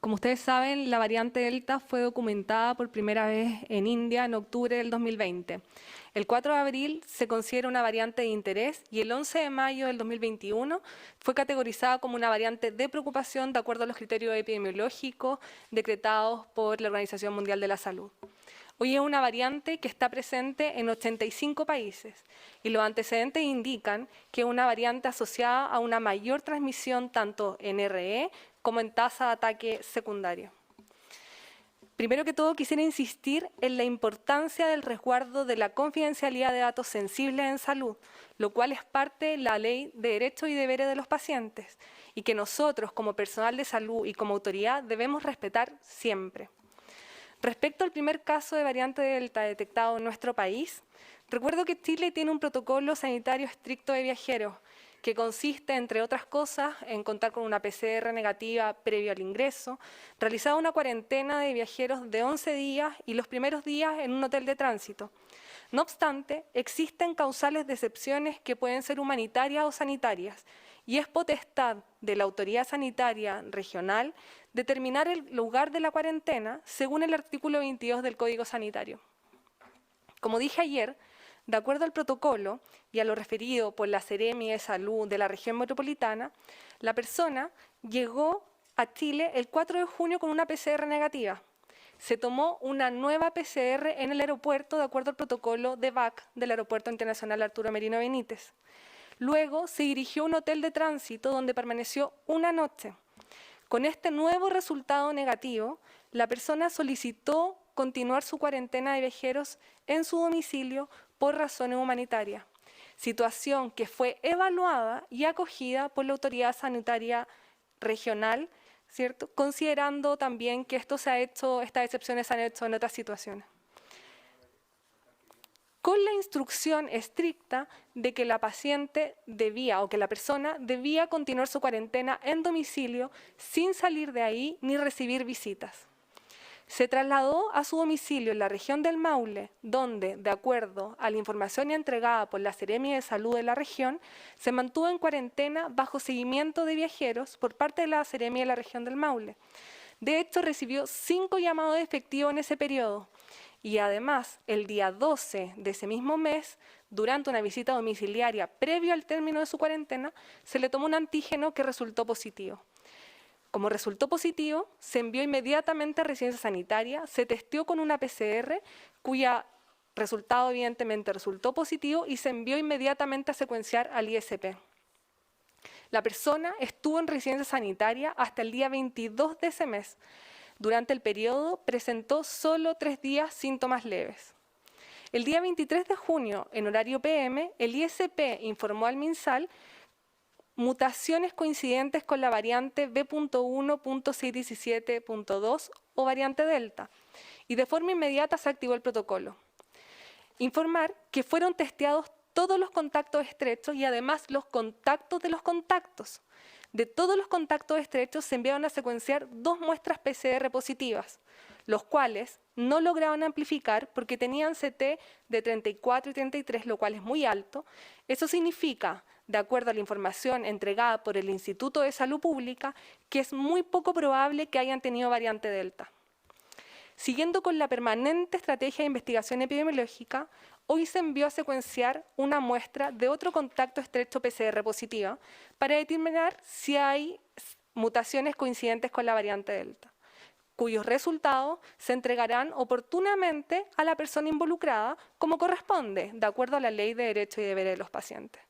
Como ustedes saben, la variante Delta fue documentada por primera vez en India en octubre del 2020. El 4 de abril se considera una variante de interés y el 11 de mayo del 2021 fue categorizada como una variante de preocupación de acuerdo a los criterios epidemiológicos decretados por la Organización Mundial de la Salud. Hoy es una variante que está presente en 85 países y los antecedentes indican que es una variante asociada a una mayor transmisión tanto en RE como en tasa de ataque secundario. Primero que todo, quisiera insistir en la importancia del resguardo de la confidencialidad de datos sensibles en salud, lo cual es parte de la Ley de Derechos y Deberes de los pacientes y que nosotros, como personal de salud y como autoridad, debemos respetar siempre. Respecto al primer caso de variante Delta detectado en nuestro país, recuerdo que Chile tiene un protocolo sanitario estricto de viajeros que consiste, entre otras cosas, en contar con una PCR negativa previo al ingreso, realizar una cuarentena de viajeros de 11 días y los primeros días en un hotel de tránsito. No obstante, existen causales de excepciones que pueden ser humanitarias o sanitarias y es potestad de la autoridad sanitaria regional determinar el lugar de la cuarentena según el artículo 22 del Código Sanitario. Como dije ayer, de acuerdo al protocolo y a lo referido por la Seremi de Salud de la región metropolitana, la persona llegó a Chile el 4 de junio con una PCR negativa. Se tomó una nueva PCR en el aeropuerto de acuerdo al protocolo de VAC del Aeropuerto Internacional Arturo Merino Benítez. Luego se dirigió a un hotel de tránsito donde permaneció una noche. Con este nuevo resultado negativo, la persona solicitó continuar su cuarentena de viajeros en su domicilio por razones humanitarias, situación que fue evaluada y acogida por la autoridad sanitaria regional, ¿cierto? Considerando también que estas excepciones se han hecho en otras situaciones. Con la instrucción estricta de que la paciente debía o que la persona debía continuar su cuarentena en domicilio sin salir de ahí ni recibir visitas. Se trasladó a su domicilio en la región del Maule, donde, de acuerdo a la información entregada por la Seremi de Salud de la región, se mantuvo en cuarentena bajo seguimiento de viajeros por parte de la Seremi de la región del Maule. De hecho, recibió 5 llamados de efectivo en ese periodo. Y además, el día 12 de ese mismo mes, durante una visita domiciliaria previo al término de su cuarentena, se le tomó un antígeno que resultó positivo. Como resultó positivo, se envió inmediatamente a residencia sanitaria, se testeó con una PCR, cuya resultado evidentemente resultó positivo y se envió inmediatamente a secuenciar al ISP. La persona estuvo en residencia sanitaria hasta el día 22 de ese mes. Durante el periodo presentó solo 3 días síntomas leves. El día 23 de junio, en horario PM, el ISP informó al MinSal mutaciones coincidentes con la variante B.1.617.2 o variante Delta, y de forma inmediata se activó el protocolo. Informar que fueron testeados todos los contactos estrechos y además los contactos de los contactos. De todos los contactos estrechos se enviaron a secuenciar 2 muestras PCR positivas, los cuales no lograban amplificar porque tenían CT de 34 y 33, lo cual es muy alto. Eso significa, de acuerdo a la información entregada por el Instituto de Salud Pública, que es muy poco probable que hayan tenido variante Delta. Siguiendo con la permanente estrategia de investigación epidemiológica, hoy se envió a secuenciar una muestra de otro contacto estrecho PCR positiva para determinar si hay mutaciones coincidentes con la variante Delta, cuyos resultados se entregarán oportunamente a la persona involucrada como corresponde, de acuerdo a la Ley de Derechos y Deberes de los pacientes.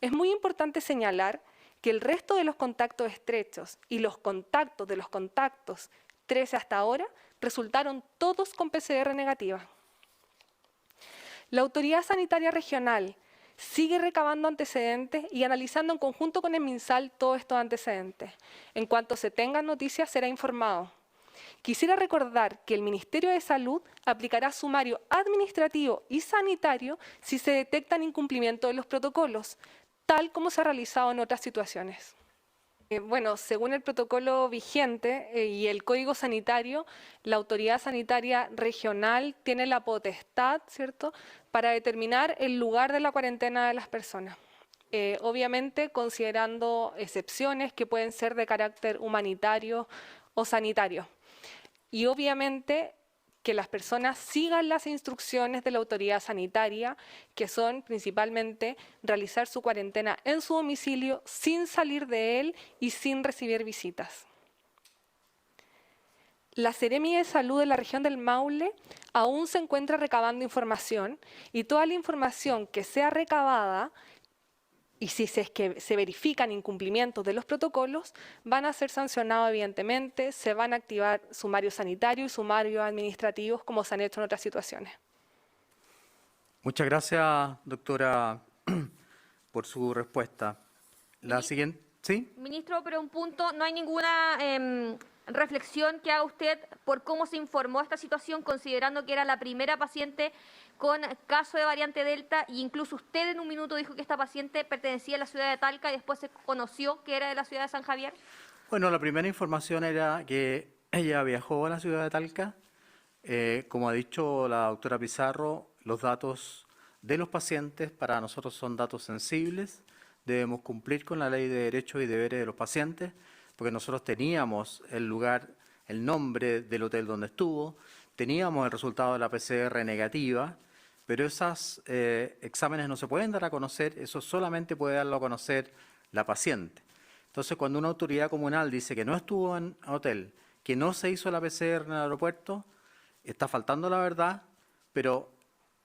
Es muy importante señalar que el resto de los contactos estrechos y los contactos de los contactos 13 hasta ahora resultaron todos con PCR negativa. La Autoridad Sanitaria Regional sigue recabando antecedentes y analizando en conjunto con el MinSal todos estos antecedentes. En cuanto se tengan noticias, será informado. Quisiera recordar que el Ministerio de Salud aplicará sumario administrativo y sanitario si se detectan incumplimientos de los protocolos, tal como se ha realizado en otras situaciones. Bueno, según el protocolo vigente y el Código Sanitario, la Autoridad Sanitaria Regional tiene la potestad, ¿cierto?, para determinar el lugar de la cuarentena de las personas. obviamente considerando excepciones que pueden ser de carácter humanitario o sanitario. Y obviamente que las personas sigan las instrucciones de la autoridad sanitaria, que son principalmente realizar su cuarentena en su domicilio sin salir de él y sin recibir visitas. La Seremi de Salud de la región del Maule aún se encuentra recabando información y toda la información que sea recabada y si es que se verifican incumplimientos de los protocolos, van a ser sancionados evidentemente, se van a activar sumarios sanitarios y sumarios administrativos como se han hecho en otras situaciones. Muchas gracias, doctora, por su respuesta. La siguiente, ¿sí? Ministro, pero un punto, no hay ninguna reflexión que haga usted por cómo se informó esta situación, considerando que era la primera paciente con caso de variante Delta, e incluso usted en un minuto dijo que esta paciente pertenecía a la ciudad de Talca y después se conoció que era de la ciudad de San Javier. Bueno, la primera información era que ella viajó a la ciudad de Talca. Como ha dicho la doctora Pizarro, los datos de los pacientes para nosotros son datos sensibles. Debemos cumplir con la ley de derechos y deberes de los pacientes, porque nosotros teníamos el lugar, el nombre del hotel donde estuvo, teníamos el resultado de la PCR negativa, pero esos exámenes no se pueden dar a conocer, eso solamente puede darlo a conocer la paciente. Entonces, cuando una autoridad comunal dice que no estuvo en hotel, que no se hizo la PCR en el aeropuerto, está faltando la verdad, pero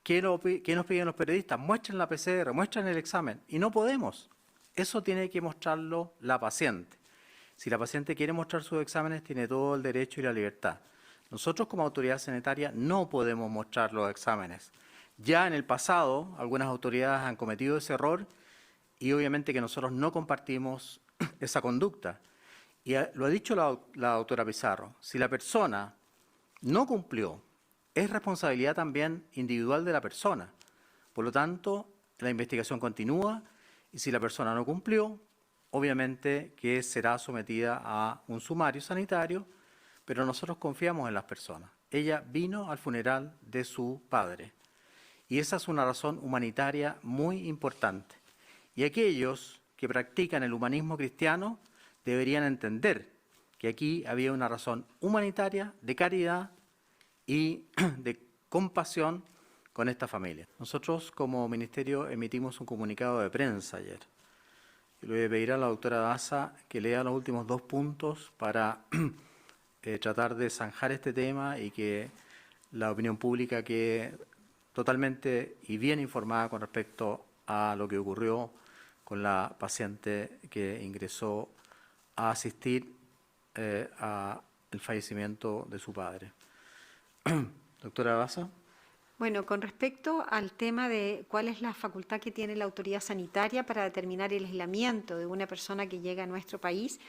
¿qué nos piden los periodistas? Muestren la PCR, muestren el examen, y no podemos. Eso tiene que mostrarlo la paciente. Si la paciente quiere mostrar sus exámenes, tiene todo el derecho y la libertad. Nosotros como autoridad sanitaria no podemos mostrar los exámenes. Ya en el pasado, algunas autoridades han cometido ese error y obviamente que nosotros no compartimos esa conducta. Y lo ha dicho la doctora Pizarro, si la persona no cumplió, es responsabilidad también individual de la persona. Por lo tanto, la investigación continúa y si la persona no cumplió, obviamente que será sometida a un sumario sanitario, pero nosotros confiamos en las personas. Ella vino al funeral de su padre y esa es una razón humanitaria muy importante. Y aquellos que practican el humanismo cristiano deberían entender que aquí había una razón humanitaria, de caridad y de compasión con esta familia. Nosotros como ministerio emitimos un comunicado de prensa ayer. Le voy a pedir a la doctora Daza que lea los últimos 2 puntos para tratar de zanjar este tema y que la opinión pública quede totalmente y bien informada con respecto a lo que ocurrió con la paciente que ingresó a asistir al fallecimiento de su padre. Doctora Daza. Bueno, con respecto al tema de cuál es la facultad que tiene la autoridad sanitaria para determinar el aislamiento de una persona que llega a nuestro país,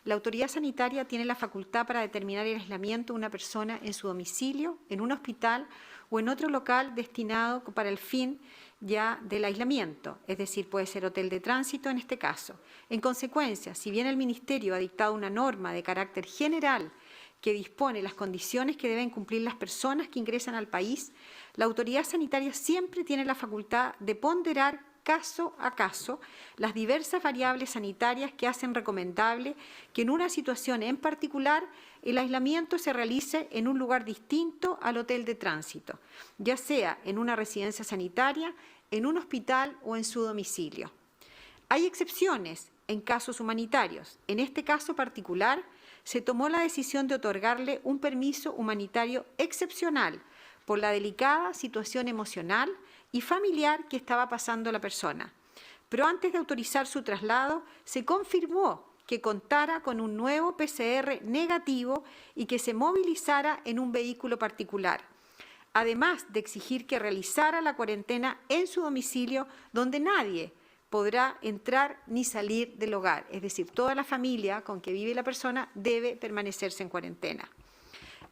la autoridad sanitaria tiene la facultad para determinar el aislamiento de una persona en su domicilio, en un hospital o en otro local destinado para el fin ya del aislamiento, es decir, puede ser hotel de tránsito en este caso. En consecuencia, si bien el Ministerio ha dictado una norma de carácter general que dispone las condiciones que deben cumplir las personas que ingresan al país, la autoridad sanitaria siempre tiene la facultad de ponderar caso a caso las diversas variables sanitarias que hacen recomendable que en una situación en particular el aislamiento se realice en un lugar distinto al hotel de tránsito, ya sea en una residencia sanitaria, en un hospital o en su domicilio. Hay excepciones en casos humanitarios. En este caso particular, se tomó la decisión de otorgarle un permiso humanitario excepcional por la delicada situación emocional y familiar que estaba pasando la persona. Pero antes de autorizar su traslado, se confirmó que contara con un nuevo PCR negativo y que se movilizara en un vehículo particular, además de exigir que realizara la cuarentena en su domicilio, donde nadie podrá entrar ni salir del hogar, es decir, toda la familia con que vive la persona debe permanecerse en cuarentena.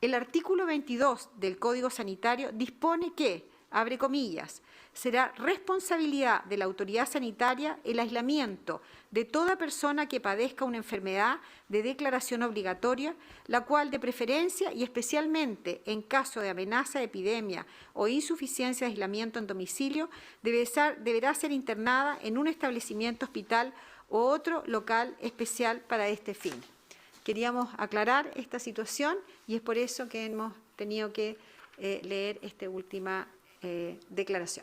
El artículo 22 del Código Sanitario dispone que abre comillas, será responsabilidad de la autoridad sanitaria el aislamiento de toda persona que padezca una enfermedad de declaración obligatoria, la cual de preferencia y especialmente en caso de amenaza de epidemia o insuficiencia de aislamiento en domicilio, deberá ser internada en un establecimiento hospital o otro local especial para este fin. Queríamos aclarar esta situación y es por eso que hemos tenido que leer esta última declaración.